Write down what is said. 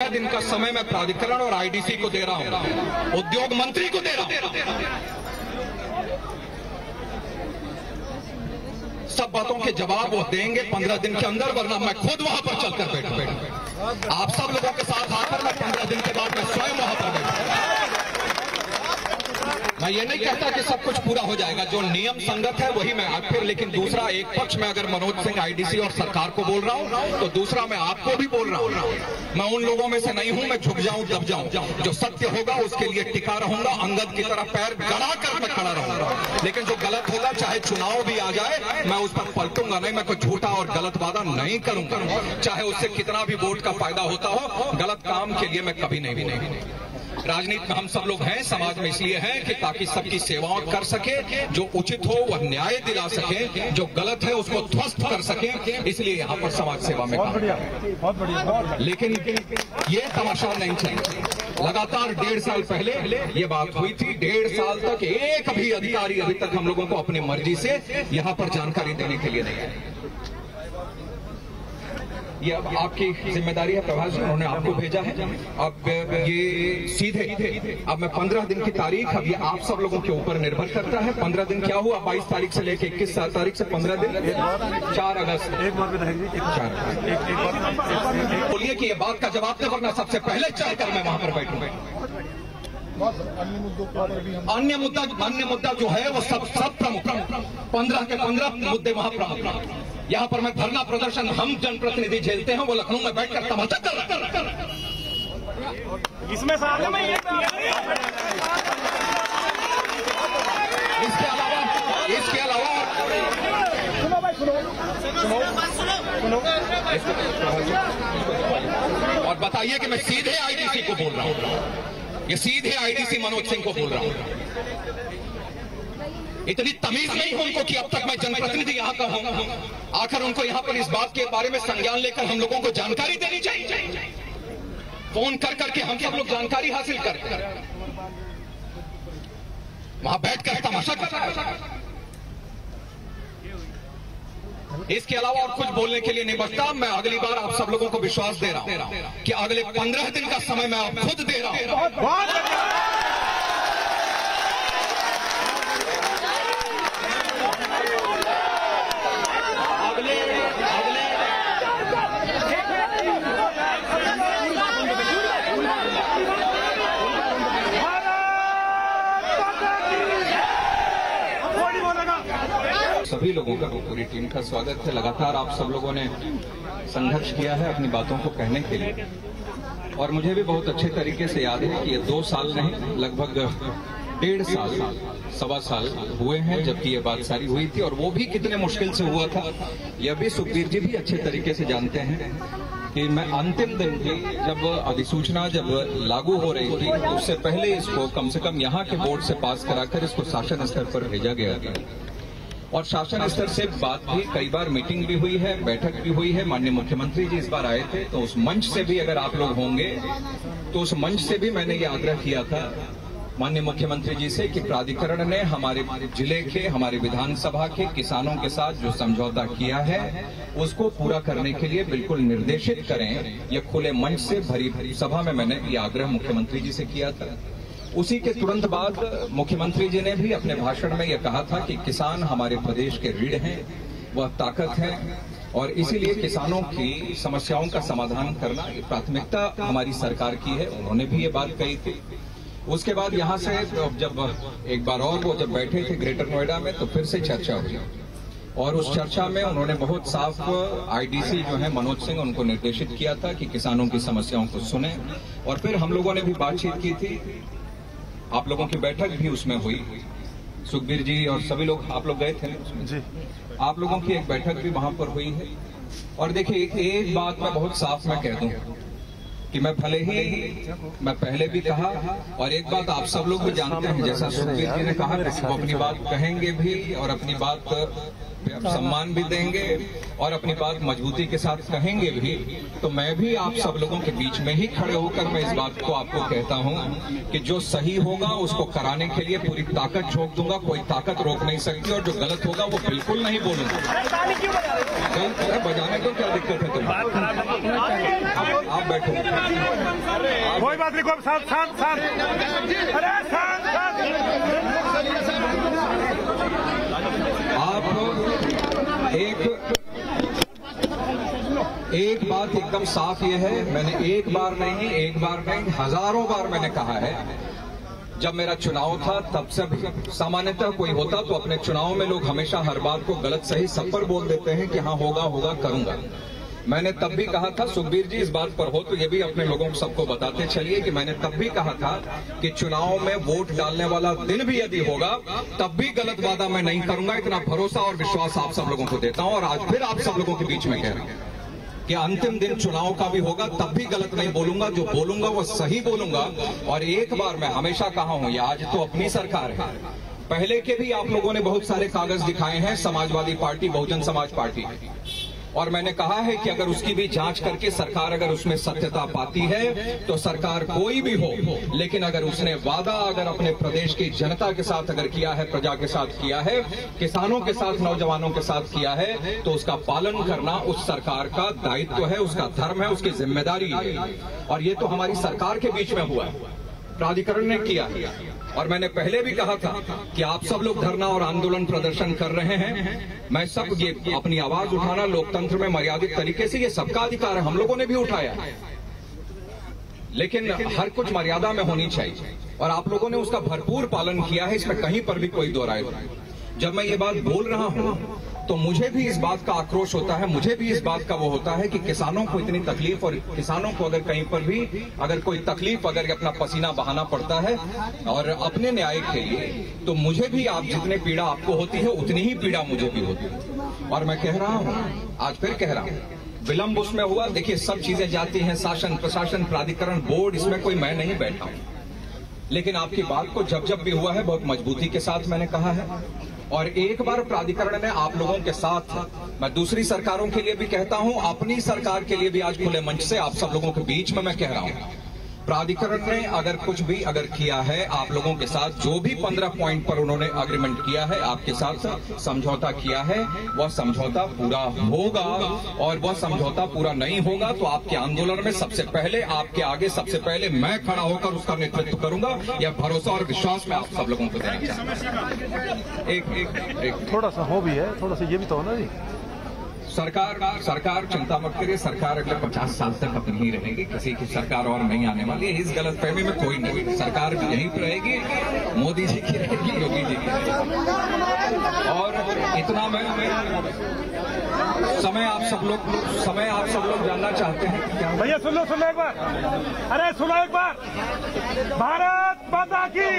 दिन का समय मैं प्राधिकरण और आईडीसी को दे रहा हूं, उद्योग मंत्री को दे रहा हूं। सब बातों के जवाब वो देंगे 15 दिन के अंदर, वरना मैं खुद वहां पर चलकर बैठूंगा। आप सब लोगों के साथ आकर मैं 15 दिन के बाद मैं स्वयं वहां पर बैठूंगा। मैं ये नहीं कहता कि सब कुछ पूरा हो जाएगा, जो नियम संगत है वही मैं फिर, लेकिन दूसरा एक पक्ष में अगर मनोज सिंह आईडीसी और सरकार को बोल रहा हूं, तो दूसरा मैं आपको भी बोल रहा हूं। मैं उन लोगों में से नहीं हूं, मैं झुक जाऊं दब जाऊं। जो सत्य होगा उसके लिए टिका रहूंगा, अंगद की तरह पैर गड़ा कर मैं खड़ा रहूंगा। लेकिन जो गलत होगा, चाहे चुनाव भी आ जाए, मैं उस पर पलटूंगा नहीं। मैं कोई झूठा और गलत वादा नहीं करूंगा, चाहे उससे कितना भी वोट का फायदा होता हो। गलत काम के लिए मैं कभी नहीं। राजनीति में हम सब लोग हैं, समाज में इसलिए हैं कि ताकि सबकी सेवाओं कर सके, जो उचित हो वह न्याय दिला सके, जो गलत है उसको ध्वस्त कर सके, इसलिए यहाँ पर समाज सेवा में काम। बहुत बढ़िया। लेकिन ये तमाशा नहीं चाहिए। लगातार 1.5 साल पहले ये बात हुई थी, 1.5 साल तक एक भी अधिकारी अभी तक हम लोगों को अपनी मर्जी से यहाँ पर जानकारी देने के लिए नहीं आए। ये अब आपकी जिम्मेदारी है प्रभाष जी, उन्होंने आपको भेजा है। अब ये सीधे अब मैं 15 दिन की तारीख, अब ये आप सब लोगों के ऊपर निर्भर करता है। 15 दिन क्या हुआ, 22 तारीख से लेकर 21 तारीख से 15 दिन, 4 अगस्त। बोलिए कि ये बात का जवाब दे, वरना सबसे पहले चलकर मैं वहां पर बैठूंगा। अन्य मुद्दा जो है वो सब प्रमुख 15 के 15 मुद्दे वहां प्रमुख। यहाँ पर मैं धरना प्रदर्शन हम जनप्रतिनिधि झेलते हैं, वो लखनऊ में बैठकर तमाचा कर रहा है। इसमें सामने में इसके अलावा और बताइए कि मैं सीधे आईडीसी को बोल रहा हूँ, ये सीधे आईडीसी मनोज सिंह को बोल रहा हूँ। इतनी तमीज नहीं है उनको कि अब तक मैं जनप्रतिनिधि यहाँ का हूं, आखिर उनको यहाँ पर इस बात के बारे में संज्ञान लेकर हम लोगों को जानकारी देनी चाहिए। फोन कर करके हम सब लोग जानकारी हासिल कर वहां बैठकर तमाशा कर। इसके अलावा और कुछ बोलने के लिए नहीं बचता। मैं अगली बार आप सब लोगों को विश्वास दे रहा हूं कि अगले 15 दिन का समय मैं आप खुद दे रहा हूं। सभी लोगों का, पूरी टीम का स्वागत है। लगातार आप सब लोगों ने संघर्ष किया है अपनी बातों को कहने के लिए, और मुझे भी बहुत अच्छे तरीके से याद है कि ये 2 साल नहीं, लगभग 1.5 साल, 1.25 साल हुए हैं जबकि ये बात सारी हुई थी, और वो भी कितने मुश्किल से हुआ था यह भी सुखबीर जी भी अच्छे तरीके से जानते हैं कि मैं अंतिम दिन की जब अधिसूचना जब लागू हो रही थी, तो उससे पहले इसको कम से कम यहाँ के बोर्ड से पास कराकर इसको शासन स्तर पर भेजा गया था, और शासन स्तर से बात भी कई बार मीटिंग भी हुई है, बैठक भी हुई है। माननीय मुख्यमंत्री जी इस बार आए थे, तो उस मंच से भी अगर आप लोग होंगे तो उस मंच से भी मैंने ये आग्रह किया था माननीय मुख्यमंत्री जी से कि प्राधिकरण ने हमारे जिले के, हमारे विधानसभा के किसानों के साथ जो समझौता किया है उसको पूरा करने के लिए बिल्कुल निर्देशित करें। यह खुले मंच से भरी सभा में मैंने ये आग्रह मुख्यमंत्री जी से किया था। उसी के तुरंत बाद मुख्यमंत्री जी ने भी अपने भाषण में यह कहा था कि किसान हमारे प्रदेश के रीढ़ हैं, वह ताकत है, और इसीलिए किसानों की समस्याओं का समाधान करना प्राथमिकता हमारी सरकार की है। उन्होंने भी ये बात कही थी। उसके बाद यहाँ से जब एक बार और वो जब बैठे थे ग्रेटर नोएडा में, तो फिर से चर्चा हुई, और उस चर्चा में उन्होंने बहुत साफ आईडीसी जो है मनोज सिंह, उनको निर्देशित किया था कि किसानों की समस्याओं को सुने। और फिर हम लोगों ने भी बातचीत की थी, आप लोगों की बैठक भी उसमें हुई, सुखबीर जी और सभी लोग, आप लोग गए थे जी, आप लोगों की एक बैठक भी वहां पर हुई है। और देखिए एक बात मैं बहुत साफ मैं कह दूं कि मैं भले ही मैं पहले भी कहा, और एक बात आप सब लोग भी जानते हैं, जैसा सुखबीर जी ने कहा वो अपनी बात कहेंगे भी, और अपनी बात सम्मान भी देंगे, और अपनी बात मजबूती के साथ कहेंगे भी। तो मैं भी आप सब लोगों के बीच में ही खड़े होकर मैं इस बात को आपको कहता हूं कि जो सही होगा उसको कराने के लिए पूरी ताकत झोंक दूंगा, कोई ताकत रोक नहीं सकती, और जो गलत होगा वो बिल्कुल नहीं बोलूंगा। बजाने को क्या दिक्कत है तुम्हें? आप बैठो। कोई बात नहीं, कोई शांत शांत शांत, अरे शांत शांत। आप एक बात एकदम साफ ये है, मैंने एक बार नहीं हजारों बार मैंने कहा है, जब मेरा चुनाव था तब से भी सामान्यतः कोई होता तो अपने चुनाव में लोग हमेशा हर बात को गलत सही सब पर बोल देते हैं कि हाँ होगा होगा करूंगा। मैंने तब भी कहा था, सुखबीर जी इस बात पर हो तो ये भी अपने लोगों को सबको बताते चलिए कि मैंने तब भी कहा था कि चुनाव में वोट डालने वाला दिन भी यदि होगा तब भी गलत वादा मैं नहीं करूंगा। इतना भरोसा और विश्वास आप सब लोगों को देता हूं और आज फिर आप सब लोगों के बीच में कह रहा हूं कि अंतिम दिन चुनाव का भी होगा तब भी गलत नहीं बोलूंगा, जो बोलूंगा वो सही बोलूंगा। और एक बार मैं हमेशा कहा हूं, ये आज तो अपनी सरकार है, पहले के भी आप लोगों ने बहुत सारे कागज दिखाए हैं, समाजवादी पार्टी, बहुजन समाज पार्टी, और मैंने कहा है कि अगर उसकी भी जांच करके सरकार अगर उसमें सत्यता पाती है तो सरकार कोई भी हो, लेकिन अगर उसने वादा अगर अपने प्रदेश की जनता के साथ अगर किया है, प्रजा के साथ किया है, किसानों के साथ, नौजवानों के साथ किया है, तो उसका पालन करना उस सरकार का दायित्व है, उसका धर्म है, उसकी जिम्मेदारी है। और ये तो हमारी सरकार के बीच में हुआ है, प्राधिकरण ने किया है। और मैंने पहले भी कहा था कि आप सब लोग धरना और आंदोलन प्रदर्शन कर रहे हैं, मैं सब ये अपनी आवाज उठाना लोकतंत्र में मर्यादित तरीके से ये सबका अधिकार है, हम लोगों ने भी उठाया है, लेकिन हर कुछ मर्यादा में होनी चाहिए और आप लोगों ने उसका भरपूर पालन किया है, इसमें कहीं पर भी कोई दो राय नहीं। जब मैं ये बात बोल रहा हूं तो मुझे भी इस बात का आक्रोश होता है, मुझे भी इस बात का वो होता है कि किसानों को इतनी तकलीफ, और किसानों को अगर कहीं पर भी अगर कोई तकलीफ, अगर अपना पसीना बहाना पड़ता है और अपने न्याय के लिए, तो मुझे भी आप जितने पीड़ा आपको होती है उतनी ही पीड़ा मुझे भी होती है। और मैं कह रहा हूं, आज फिर कह रहा हूं, विलंब उसमें हुआ, देखिए सब चीजें जाती हैं, शासन, प्रशासन, प्राधिकरण, बोर्ड, इसमें कोई मैं नहीं बैठा हूं, लेकिन आपकी बात को जब जब भी हुआ है बहुत मजबूती के साथ मैंने कहा है। और एक बार प्राधिकरण ने आप लोगों के साथ, मैं दूसरी सरकारों के लिए भी कहता हूं, अपनी सरकार के लिए भी आज खुले मंच से आप सब लोगों के बीच में मैं कह रहा हूं, प्राधिकरण ने अगर कुछ भी अगर किया है आप लोगों के साथ, जो भी 15 पॉइंट पर उन्होंने अग्रीमेंट किया है, आपके साथ समझौता किया है, वह समझौता पूरा होगा। और वह समझौता पूरा नहीं होगा तो आपके आंदोलन में सबसे पहले, आपके आगे सबसे पहले मैं खड़ा होकर उसका नेतृत्व करूंगा। यह भरोसा और विश्वास मैं आप सब लोगों को देना चाहता हूं। एक थोड़ा सा हो भी है, थोड़ा सा ये भी तो हो ना जी। सरकार चिंता मत करिए, सरकार अगले 50 साल तक अपनी ही रहेगी, किसी की सरकार और नहीं आने वाली है, इस गलतफहमी में कोई नहीं, सरकार भी यहीं पर रहेगी, मोदी जी की रहेगी, योगी जी की रहेगी। और इतना मैं समय आप सब लोग जानना चाहते हैं क्या? भैया सुनो एक बार, अरे सुनो एक बार, भारत माता की